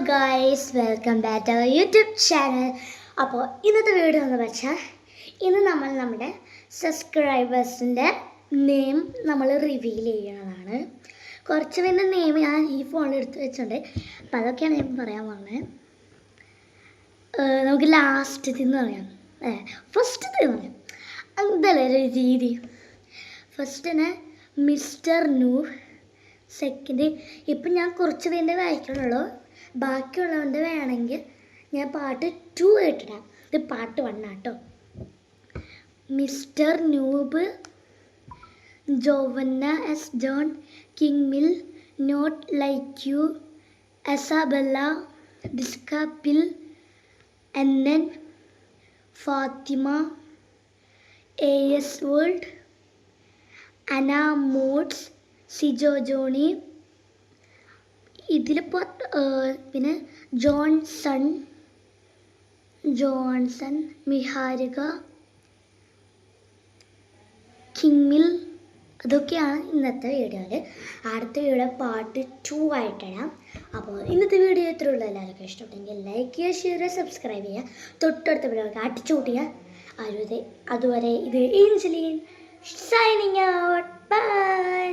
Guys, welcome back to our YouTube channel. അപ്പോൾ ഇന്നത്തെ video എന്ന് വെച്ചാൽ ഇന്ന് നമ്മൾ നമ്മുടെ സബ്സ്ക്രൈബേഴ്സിൻ്റെ നെയിം നമ്മൾ റിവീൽ ചെയ്യുന്നതാണ്. കുറച്ച് പേരുടെ നെയിം ഞാൻ ഈ ഫോണിൽ എടുത്ത് വെച്ചിട്ടുണ്ട്. അപ്പോൾ അതൊക്കെയാണ് ഞാൻ പറയാൻ പോകുന്നത്. നമുക്ക് ലാസ്റ്റ് എന്ന് പറയാം, ഫസ്റ്റ് പറയാം. അതല്ലേ ഒരു രീതി. ഫസ്റ്റിന് മിസ്റ്റർ നൂർ, സെക്കൻഡ് ഇപ്പം ഞാൻ കുറച്ച് പേരുടെ വായിക്കണുള്ളൂ. ബാക്കിയുള്ളവൻ്റെ വേണമെങ്കിൽ ഞാൻ പാർട്ട് 2 കേട്ടിടാം. ഇത് പാർട്ട് 1 ആട്ടോ. Mister noob, Joanna S John, King Mill, not like you, Isabella, ഡിസ്കാപ്പിൽ, എന്നൻ, Fatima, AS world, Ana mods, Sijo Johny, ഇതിലിപ്പോൾ പിന്നെ ജോൺസൺ, മിഹാരിക, കിങ്മിൽ. അതൊക്കെയാണ് ഇന്നത്തെ വീഡിയോയിൽ. അടുത്ത വീഡിയോ പാർട്ട് 2 ആയിട്ടിടാം. അപ്പോൾ ഇന്നത്തെ വീഡിയോ ഇത്രയേ ഉള്ളൂ. എല്ലാവർക്കും ഇഷ്ടപ്പെട്ടെങ്കിൽ ലൈക്ക് ചെയ്യുക, ഷെയർ ചെയ്യുക, സബ്സ്ക്രൈബ് ചെയ്യുക, തൊട്ടടുത്ത വീഡിയോ അടിച്ചുകൂട്ടുക. അതുവരെ ഇത് ഏഞ്ചലീൻ സൈനിങ് ഔട്ട്. ബൈ.